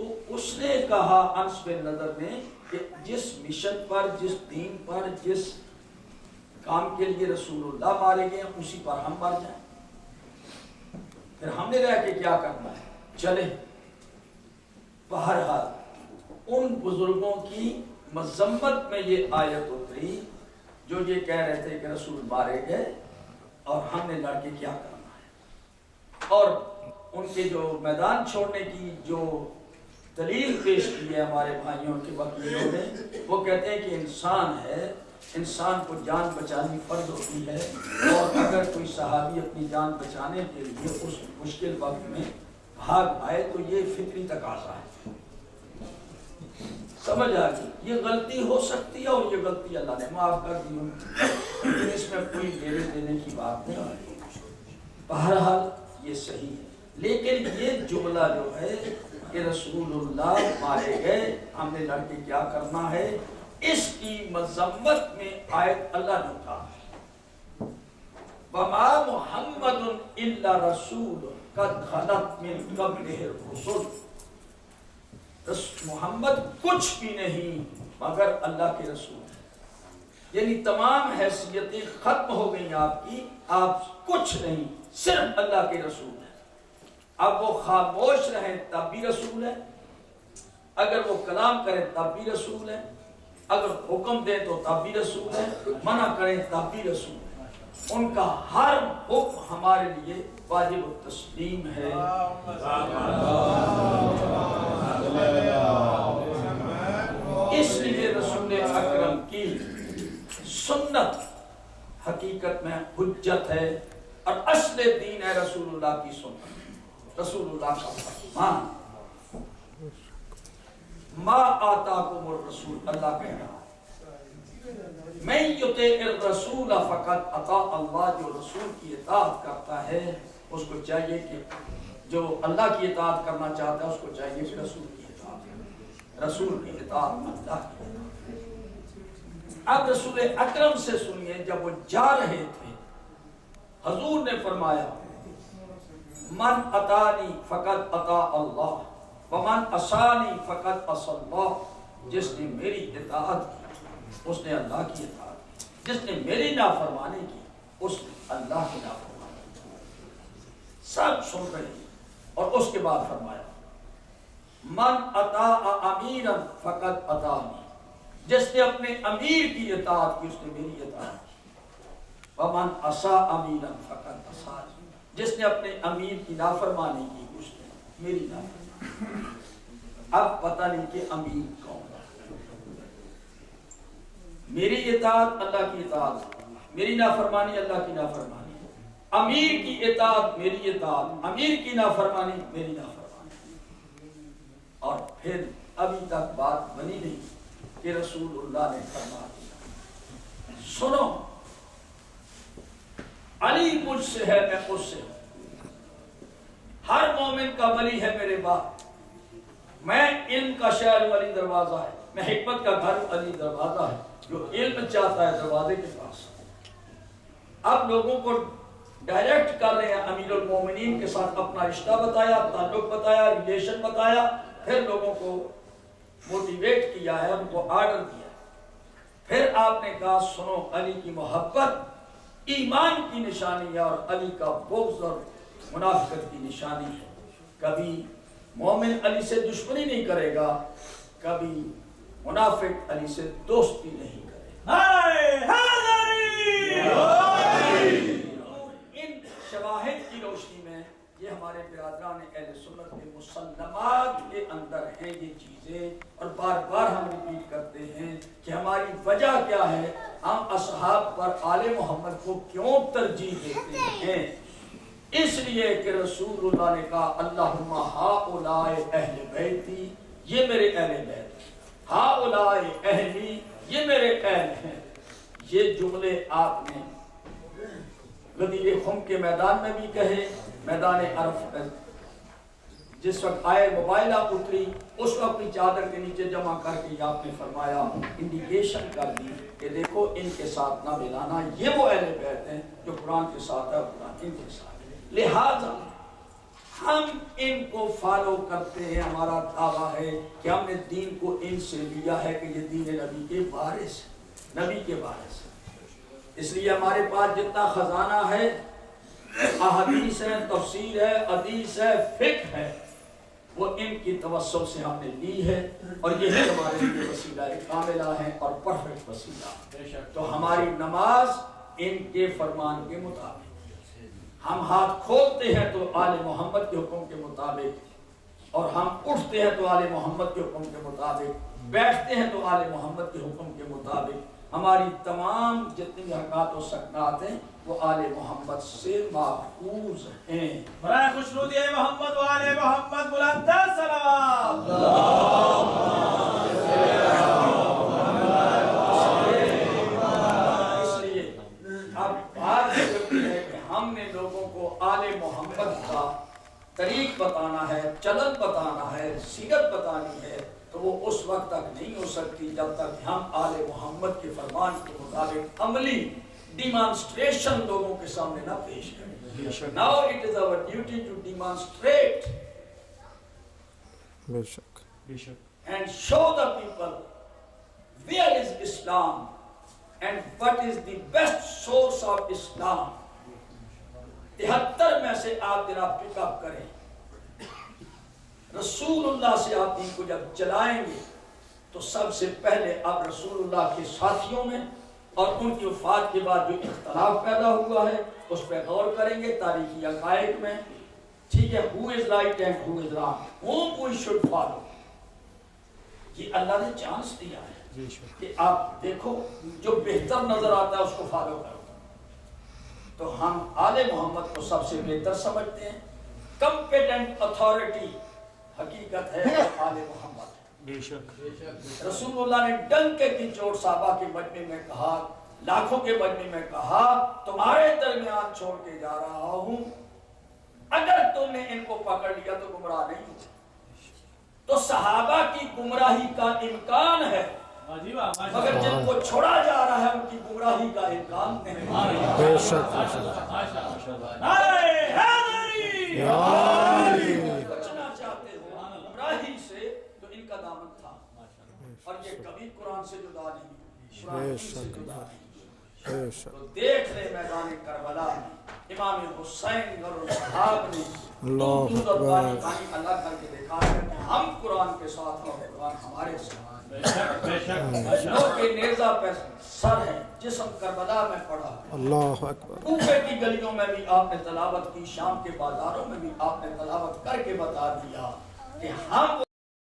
تو اس نے کہا انس بن نضر نے کہ جس مشن پر، جس دین پر، جس کام کے لیے رسول اللہ مارے گئے اسی پر ہم مر جائیں، پھر ہم نے رہ کے کیا کرنا ہے، چلے۔ بہرحال ان بزرگوں کی مذمت میں یہ آیت اتری جو یہ کہہ رہے تھے کہ رسول مارے گئے اور ہم نے لڑ کے کیا کرنا ہے، اور ان کے جو میدان چھوڑنے کی جو دلیل پیش کی ہے ہمارے بھائیوں کے وکیلوں نے، وہ کہتے ہیں کہ انسان ہے، انسان کو جان بچانی فرض ہوتی ہے، اور اگر کوئی صحابی اپنی جان بچانے کے لیے اس مشکل وقت میں بھاگ آئے تو یہ فطری تقاضا ہے۔ سمجھ آ گئی؟ یہ غلطی ہو سکتی ہے اور یہ غلطی اللہ نے معاف کر دی، لیکن اس میں کوئی لینے دینے کی بات نہیں آئی۔ بہرحال یہ صحیح ہے، لیکن یہ جملہ جو ہے کہ رسول اللہ مارے گئے ہم نے لڑ کے کیا کرنا ہے، اس کی مذمت میں آیت اللہ نے کہا وَمَا مُحَمَّدٌ إِلَّا رَسُولٌ قَدْ خَلَتْ مِن قَبْلِهِ الرُّسُلُ، محمد کچھ بھی نہیں مگر اللہ کے رسول ہیں، یعنی تمام حیثیتیں ختم ہو گئیں آپ کی، آپ کچھ نہیں، صرف اللہ کے رسول ہیں۔ اب وہ خاموش رہیں تب بھی رسول ہے، اگر وہ کلام کریں تب بھی رسول ہے، اگر حکم دیں تو تب بھی رسول ہے، منع کریں تب بھی رسول ہے۔ ان کا ہر حکم ہمارے لیے واجب التسلیم ہے۔ اس لیے رسول اکرم کی سنت حقیقت میں حجت ہے اور اصل دین ہے رسول اللہ کی سنت، رسول اللہ کا فرمان۔ ما آتاکم الرسول، اللہ کہہ رہا ہے من یطیع الرسول فقد اطاع اللہ، جو رسول کی اطاعت کرتا ہے اس کو چاہیے کہ جو اللہ کی اطاعت کرنا چاہتا ہے اس کو چاہیے کہ رسول کی اطاعت کرے، رسول کی اطاعت اللہ کی اطاعت۔ اب رسول اکرم سے سنیے، جب وہ جا رہے تھے حضور نے فرمایا من اطاعنی فقد اطاع اللہ ومن عصانی فقد عصی اللہ، جس نے میری اطاعت کی اس نے اللہ کی اطاعت کی، جس نے میری نافرمانی کی اس نے اللہ کی نافرمانی کی۔ سب سن رہے ہیں، اور اس کے بعد فرمایا من اطاع امیرا فقد اطاعنی، جس نے اپنے امیر کی اطاعت کی اس نے میری اطاعت کی، ومن عصی امیرا فقد عصانی، جس نے اپنے امیر کی نافرمانی کی اس نے میری نافرمانی۔ اب پتہ نہیں کہ امیر کون ہے، میری اطاعت اللہ کی اطاعت، میری نافرمانی اللہ کی نافرمانی، امیر کی اطاعت میری اطاعت، امیر کی نافرمانی میری نافرمانی۔ اور پھر ابھی تک بات بنی نہیں کہ رسول اللہ نے فرما دیا سنو علی مجھ سے ہے میں اس سے ہوں، ہر مومن کا ولی ہے میرے بعد، میں علم کا شہر ہوں علی دروازہ ہے، میں حکمت کا گھر ہوں علی دروازہ ہے، جو علم چاہتا ہے دروازے کے پاس۔ اب لوگوں کو ڈائریکٹ کر رہے ہیں، امیر المومنین کے ساتھ اپنا رشتہ بتایا، تعلق بتایا، ریلیشن بتایا، پھر لوگوں کو موٹیویٹ کیا ہے، ان کو آرڈر دیا۔ پھر آپ نے کہا سنو علی کی محبت ایمان کی نشانی ہے اور علی کا بغض اور منافقت کی نشانی ہے۔ کبھی مومن علی سے دشمنی نہیں کرے گا، کبھی منافق علی سے دوستی نہیں کرے گا۔ ان شواہد کی روشنی میں یہ ہمارے برادران اہل سنت کے مسلمات کے اندر ہیں یہ چیزیں، اور بار بار ہم ریپیٹ کرتے ہیں کہ ہماری وجہ کیا ہے، ہم اصحاب پر آل محمد کو کیوں ترجیح دیتے ہیں؟ اس لیے کہ رسول اللہ نے کہا اللہم ہؤلاء اہل بیتی، یہ میرے اہل بیت، ہؤلاء اہلی، یہ میرے اہل ہیں۔ یہ جملے آپ نے غدیر خم کے میدان میں بھی کہے، میدان عرف جس وقت آئے موبائلہ اتری اس وقت اپنی چادر کے نیچے جمع کر کے آپ نے فرمایا، انڈیکیشن کر دی کہ دیکھو ان کے ساتھ نہ ملانا، یہ وہ اہل بیت ہیں جو قرآن کے ساتھ ہے، قرآن ان کے ساتھ ہے۔ لہذا ہم ان کو فالو کرتے ہیں، ہمارا دعویٰ ہے کہ ہم نے دین کو ان سے لیا ہے کہ یہ دین نبی کے وارث ہے، نبی کے وارث ہے۔ اس لیے ہمارے پاس جتنا خزانہ ہے، احادیث ہے، تفسیر ہے، حدیث ہے، فقہ ہے، وہ ان کی توسط سے ہم نے لی ہے، اور یہ ہمارے لیے وسیلہ کاملہ ہے اور پرفیکٹ وسیلہ۔ تو ہماری نماز ان کے فرمان کے مطابق، ہم ہاتھ کھولتے ہیں تو آل محمد کے حکم کے مطابق، اور ہم اٹھتے ہیں تو آل محمد کے حکم کے مطابق، بیٹھتے ہیں تو آل محمد کے حکم کے مطابق۔ ہماری تمام جتنی حرکات و سکنات ہیں وہ آل محمد سے محفوظ ہیں۔ برائے خوشنودی محمد و آل محمد بلند صلوات۔ اس لیے اب بات یہ ہے کہ ہم نے لوگوں کو آل محمد کا طریق بتانا ہے، چلن بتانا ہے، سیرت بتانی ہے، تو وہ اس وقت تک نہیں ہو سکتی جب تک ہم آل محمد کے فرمان کے مطابق عملی ڈیمانسٹریشن لوگوں کے سامنے نہ پیش کریں۔ Now it is our duty to demonstrate and show the people where is Islam and what is the best source of Islam۔ 73 میں سے آپ ذرا پک اپ کریں، رسول اللہ سے آپ دین کو جب چلائیں گے تو سب سے پہلے آپ رسول اللہ کے ساتھیوں میں اور ان کی وفات کے بعد جو اختلاف پیدا ہوا ہے اس پہ غور کریں گے، تاریخی حقائق میں، ٹھیک ہے، who is right and who is wrong, whom we should follow۔ یہ اللہ نے چانس دیا ہے کہ آپ دیکھو جو بہتر نظر آتا ہے اس کو فالو کرو۔ تو ہم آل محمد کو سب سے بہتر سمجھتے ہیں، کمپیٹنٹ اتھارٹی حقیقت ہے آل محمد۔ رسول اللہ نے ڈنکے کی چوٹ صحابہ کے مجمع میں کہا، لاکھوں کے مجمع میں کہا، تمہارے درمیان چھوڑ کے جا رہا ہوں، اگر تم نے ان کو پکڑ لیا تو گمراہ نہیں ہو۔ تو صحابہ کی گمراہی کا امکان ہے، مگر جن کو چھوڑا جا رہا ہے ان کی گمراہی کا امکان نہیں۔ بچنا چاہتے ہو گمراہی سے تو ان کا دامن تھا، اور یہ کبھی قرآن سے جدا نہیں، قرآن سے جدا نہیں۔ تو دیکھ لے میدان کربلا میں امام حسین اور صحاب نے دودھ اور پانی پانی اللہ کر کے دکھا ہے کہ ہم قرآن کے ساتھ اور قرآن ہمارے ساتھ۔ لوگ کے نیزہ پہ سر ہے، جسم کربلا میں پڑا، اللہ اکبر۔ کوفے کی گلیوں میں بھی آپ نے تلاوت کی، شام کے بازاروں میں بھی آپ نے تلاوت کر کے بتا دیا کہ ہم